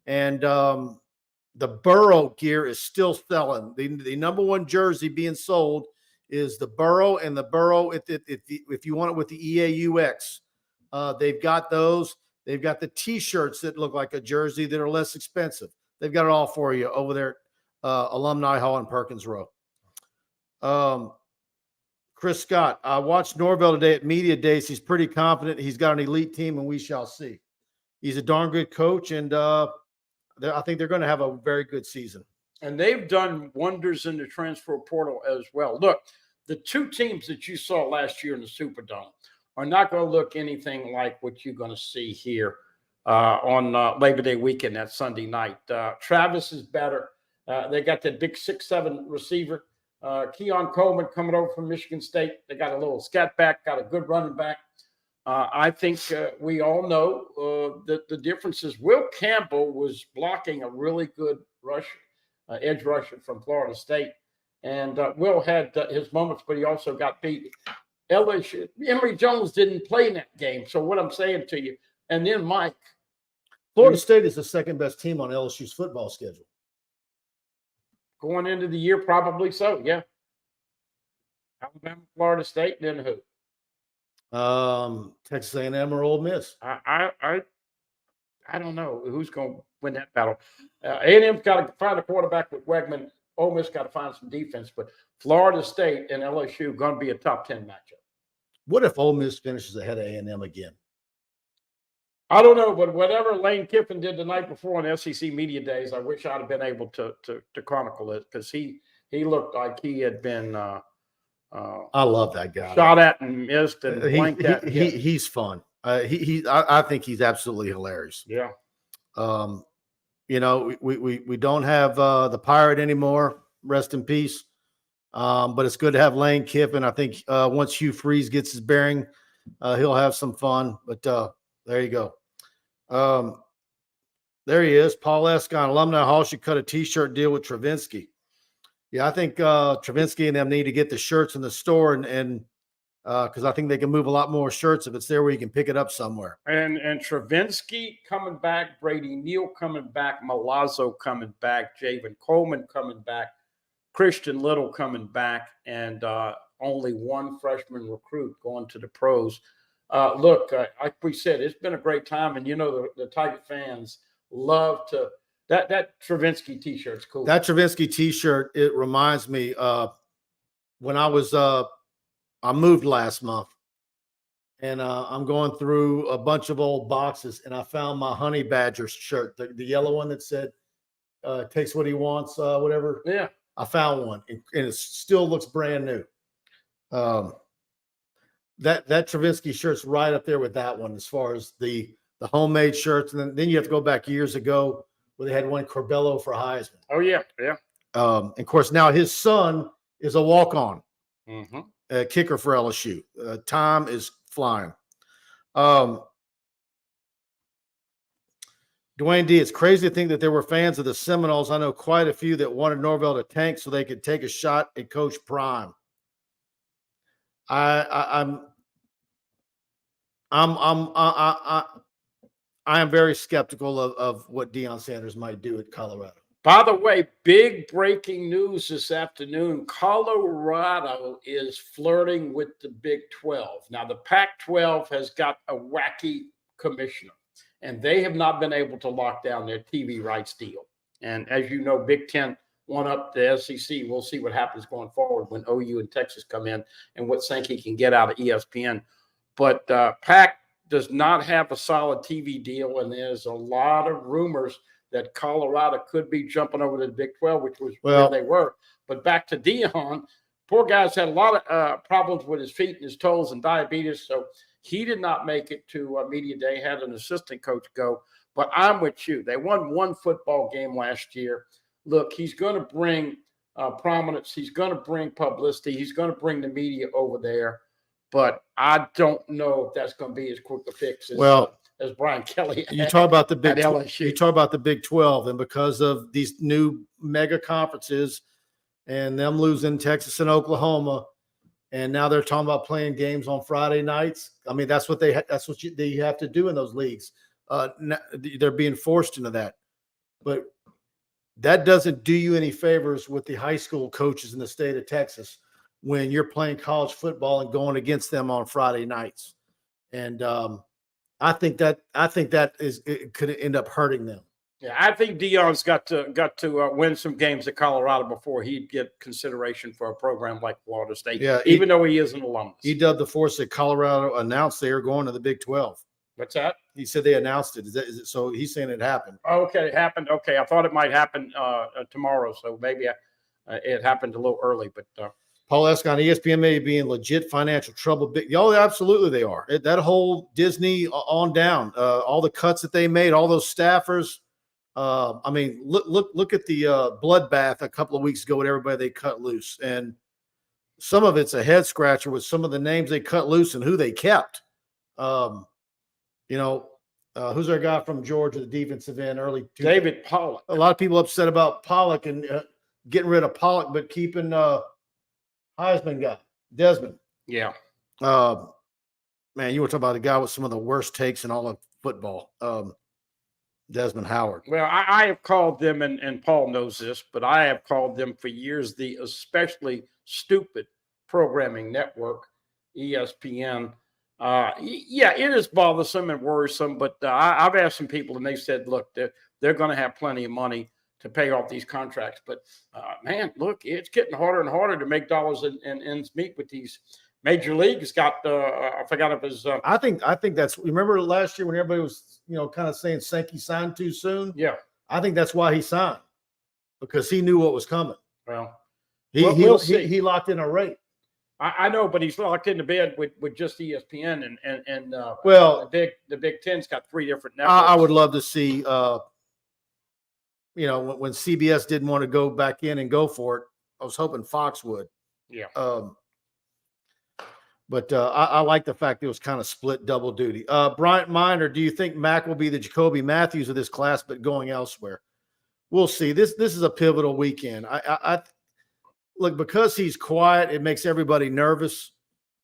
And the Burrow gear is still selling. The number one jersey being sold is the Burrow, and the Burrow, if you want it with the EAUX, they've got those. They've got the T-shirts that look like a jersey that are less expensive. They've got it all for you over there at Alumni Hall in Perkins Row. Chris Scott, I watched Norvell today at Media Days. He's pretty confident. He's got an elite team, and we shall see. He's a darn good coach, and I think they're going to have a very good season. And they've done wonders in the transfer portal as well. Look, the two teams that you saw last year in the Superdome are not going to look anything like what you're going to see here on Labor Day weekend, that Sunday night. Travis is better. They got that big 6'7" receiver. Keon Coleman coming over from Michigan State. They got a little scat back, got a good running back. I think we all know that the difference is Will Campbell was blocking a really good rusher. Edge rusher from Florida State. And Will had his moments, but he also got beat. LSU, Emory Jones didn't play in that game. So what I'm saying to you, and then Mike. Florida State is the second best team on LSU's football schedule. Going into the year, probably so, yeah. Alabama, Florida State, then who? Texas A&M or Ole Miss. I don't know who's going to win that battle. A&M's got to find a quarterback with Wegman. Ole Miss got to find some defense. But Florida State and LSU going to be a top 10 matchup. What if Ole Miss finishes ahead of A&M again? I don't know, but whatever Lane Kiffin did the night before on SEC Media Days, I wish I'd have been able to chronicle it, because he looked like he had been I love that guy. Shot at and missed and blanked at. He's fun. I think he's absolutely hilarious. Yeah. We don't have the Pirate anymore. Rest in peace. But it's good to have Lane Kiffin. I think once Hugh Freeze gets his bearing, he'll have some fun. But there you go. There he is. Paul Escon, Alumni Hall should cut a T-shirt deal with Travinsky. Yeah, I think Travinsky and them need to get the shirts in the store, and because I think they can move a lot more shirts if it's there where you can pick it up somewhere. And Travinsky coming back, Brady Neal coming back, Milazzo coming back, Javen Coleman coming back, Christian Little coming back, and only one freshman recruit going to the pros. Look, like we said, it's been a great time, and the Tiger fans love to. That Travinsky T-shirt's cool. That Travinsky T-shirt, it reminds me when I was I moved last month, and I'm going through a bunch of old boxes, and I found my Honey Badger shirt, the yellow one that said takes what he wants, whatever. Yeah. I found one, and it still looks brand new. That Travinsky shirt's right up there with that one as far as the homemade shirts. And then you have to go back years ago where they had one Corbello for Heisman. Oh, yeah, yeah. And of course, now his son is a walk-on kicker for LSU. Time is flying. Dwayne D., it's crazy to think that there were fans of the Seminoles. I know quite a few that wanted Norvell to tank so they could take a shot at Coach Prime. I'm I am very skeptical of what Deion Sanders might do at Colorado. By the way, big breaking news this afternoon. Colorado is flirting with the Big 12. Now, the Pac-12 has got a wacky commissioner, and they have not been able to lock down their TV rights deal. And as you know, Big 10 won up the SEC. We'll see what happens going forward when OU and Texas come in and what Sankey can get out of ESPN. But Pac does not have a solid TV deal, and there's a lot of rumors that Colorado could be jumping over to the Big 12, which was where they were. But back to Deion, poor guy's had a lot of problems with his feet and his toes and diabetes, so he did not make it to media day, had an assistant coach go. But I'm with you. They won one football game last year. Look, he's going to bring prominence. He's going to bring publicity. He's going to bring the media over there. But I don't know if that's going to be as quick a fix as Brian Kelly. You talk about the Big LSU. You talk about the Big 12, and because of these new mega conferences and them losing Texas and Oklahoma, and now they're talking about playing games on Friday nights. I mean, that's what they have to do in those leagues. They're being forced into that, but that doesn't do you any favors with the high school coaches in the state of Texas when you're playing college football and going against them on Friday nights. And I think that it could end up hurting them. Yeah, I think Deion's got to win some games at Colorado before he'd get consideration for a program like Florida State. Yeah, even though he is an alumnus. He dubbed the force that Colorado announced they were going to the Big 12. What's that? He said they announced it. Is it so? He's saying it happened. Okay, it happened. Okay, I thought it might happen tomorrow, so maybe it happened a little early. But Paul Escon, ESPN may be in legit financial trouble. Oh, absolutely they are. That whole Disney on down, all the cuts that they made, all those staffers. I mean, look at the bloodbath a couple of weeks ago with everybody they cut loose, and some of it's a head scratcher with some of the names they cut loose and who they kept. Who's our guy from Georgia, the defensive end, early? David Pollock. A lot of people upset about Pollock and getting rid of Pollock, but keeping Heisman guy, Desmond. Yeah. Man, you were talking about a guy with some of the worst takes in all of football. Desmond Howard. Well, I have called them, and Paul knows this, but I have called them for years the especially stupid programming network, ESPN. Yeah, it is bothersome and worrisome, but I've asked some people, and they said, look, they're going to have plenty of money to pay off these contracts. But, man, look, it's getting harder and harder to make dollars and ends meet with these major leagues. Got I forgot if it was. I think that's. Remember last year when everybody was kind of saying Sankey signed too soon. Yeah, I think that's why he signed, because he knew what was coming. Well, he locked in a rate. I know, but he's locked into bed with just ESPN and the Big Ten's got 3 different networks. I would love to see. When CBS didn't want to go back in and go for it, I was hoping Fox would. Yeah. But I like the fact it was kind of split double duty. Bryant Miner, do you think Mac will be the Jacoby Matthews of this class, but going elsewhere? We'll see. This is a pivotal weekend. I look, because he's quiet, it makes everybody nervous.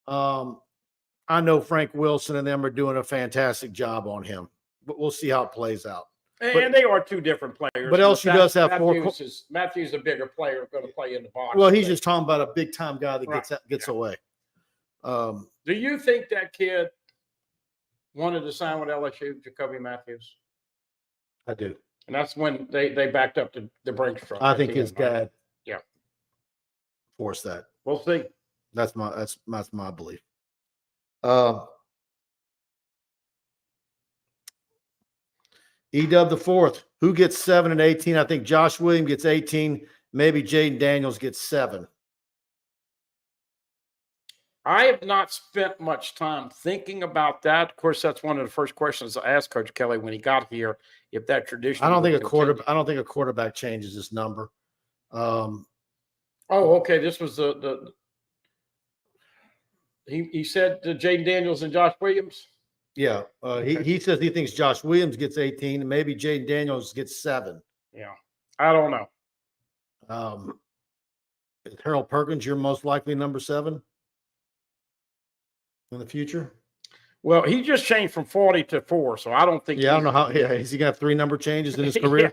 I know Frank Wilson and them are doing a fantastic job on him, but we'll see how it plays out. And they are 2 different players. But LSU does have Matthews is a bigger player, going to play in the box. Well, he's just talking about a big time guy that gets away. Do you think that kid wanted to sign with LSU, Jacoby Matthews? I do. And that's when they backed up the Brinks truck. I think his dad forced that. We'll see. That's my belief. E-Dub the fourth. Who gets 7 and 18? I think Josh Williams gets 18. Maybe Jaden Daniels gets 7. I have not spent much time thinking about that. Of course, that's one of the first questions I asked Coach Kelly when he got here. If that tradition, I don't think a quarterback changes his number. Okay. This was he said Jaden Daniels and Josh Williams. Yeah, he says he thinks Josh Williams gets 18 and maybe Jaden Daniels gets 7. Yeah, I don't know. Is Harold Perkins your most likely number 7 in the future? Well, he just changed from 40 to 4, so I don't think. Yeah, I don't know how. Yeah, is he got 3 number changes in his career?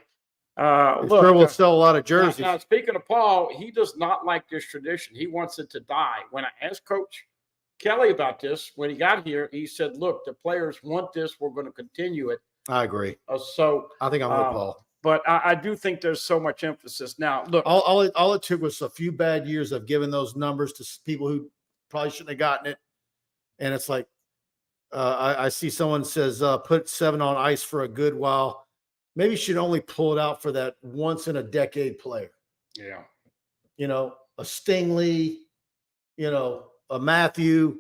Look, sure will sell a lot of jerseys. Now, speaking of Paul, he does not like this tradition. He wants it to die. When I asked Coach Kelly about this when he got here, he said, "Look, the players want this. We're going to continue it." I agree. So I think I'm with Paul. But I do think there's so much emphasis now. Look, all it took was a few bad years of giving those numbers to people who probably shouldn't have gotten it, and it's like I see someone says put 7 on ice for a good while. Maybe you should only pull it out for that once in a decade player. Yeah. You know, a Stingley, you know, a Matthew.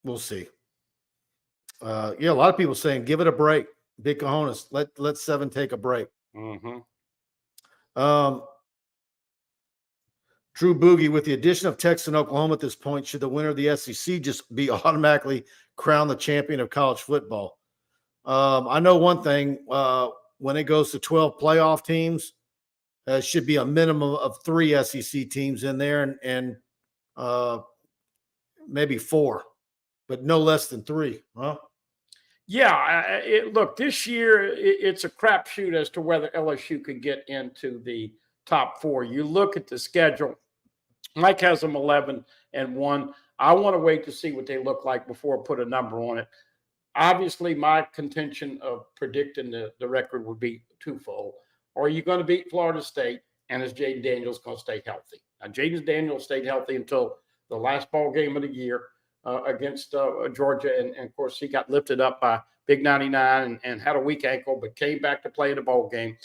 We'll see. Yeah, a lot of people saying give it a break. Big cojones. Let 7 take a break. Mm-hmm. Drew Boogie, with the addition of Texas and Oklahoma at this point, should the winner of the SEC just be automatically crowned the champion of college football? I know one thing, when it goes to 12 playoff teams, should be a minimum of 3 SEC teams in there and maybe 4, but no less than 3. Huh? Yeah. Look, this year it's a crapshoot as to whether LSU can get into the top 4. You look at the schedule. Mike has them 11-1. I want to wait to see what they look like before I put a number on it. Obviously, my contention of predicting the record would be twofold. Are you going to beat Florida State, and is Jaden Daniels going to stay healthy? Now, Jaden Daniels stayed healthy until the last ball game of the year against Georgia, and of course, he got lifted up by Big 99 and had a weak ankle, but came back to play in the ball game.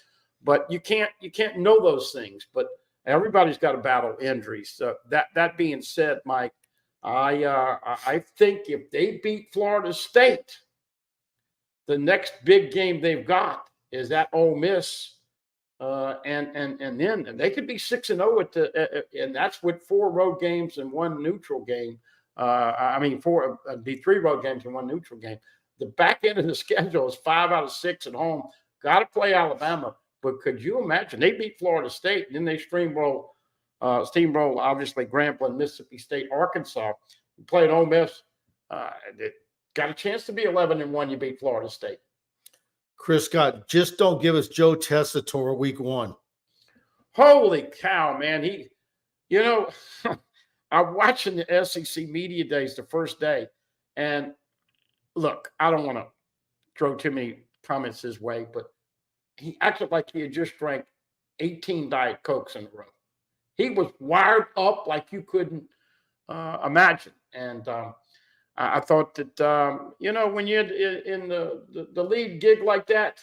But you can't know those things. But everybody's got to battle injuries. So that being said, Mike, I think if they beat Florida State, the next big game they've got is at Ole Miss, and then they could be 6-0 at the, and that's with 4 road games and 1 neutral game. Be 3 road games and 1 neutral game. The back end of the schedule is 5 out of 6 at home. Got to play Alabama, but could you imagine they beat Florida State and then they steamroll obviously Grambling, Mississippi State, Arkansas. You played Ole Miss. Got a chance to be 11-1. You beat Florida State. Chris Scott, just don't give us Joe Tessitore week 1. Holy cow, man! I'm watching the SEC media days the first day, and look, I don't want to throw too many comments his way, but he acted like he had just drank 18 Diet Cokes in a row. He was wired up like you couldn't imagine. And I thought that, when you're in the lead gig like that,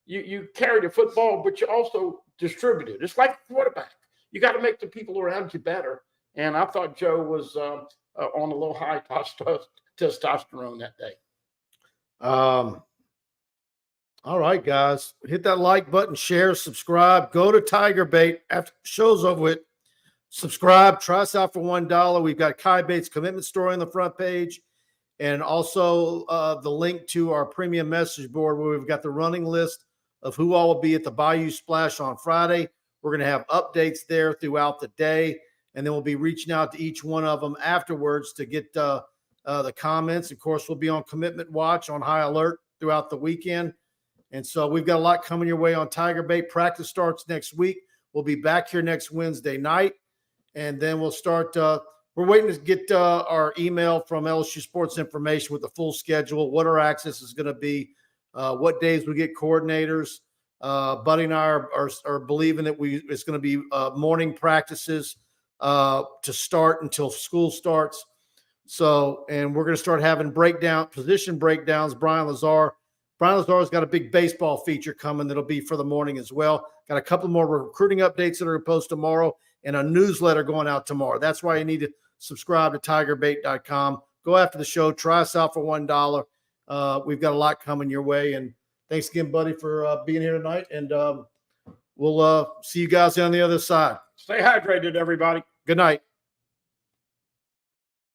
you carry the football, but you also distribute it. It's like a quarterback. You got to make the people around you better. And I thought Joe was on a little high testosterone that day. All right, guys. Hit that like button, share, subscribe. Go to TigerBait after the show's over with. Subscribe. Try us out for $1. We've got Cai Bates' commitment story on the front page, and also the link to our premium message board where we've got the running list of who all will be at the Bayou Splash on Friday. We're going to have updates there throughout the day, and then we'll be reaching out to each one of them afterwards to get the comments. Of course, we'll be on commitment watch on high alert throughout the weekend. And so we've got a lot coming your way on TigerBait. Practice starts next week. We'll be back here next Wednesday night. And then we'll start. We're waiting to get our email from LSU Sports Information with the full schedule, what our access is going to be, what days we get coordinators. Buddy and I are believing that it's going to be morning practices to start until school starts. So, and we're going to start having position breakdowns. Brian Lazar's got a big baseball feature coming that'll be for the morning as well. Got a couple more recruiting updates that are going to post tomorrow and a newsletter going out tomorrow. That's why you need to subscribe to TigerBait.com. Go after the show. Try us out for $1. We've got a lot coming your way. And thanks again, Buddy, for being here tonight. And we'll see you guys on the other side. Stay hydrated, everybody. Good night.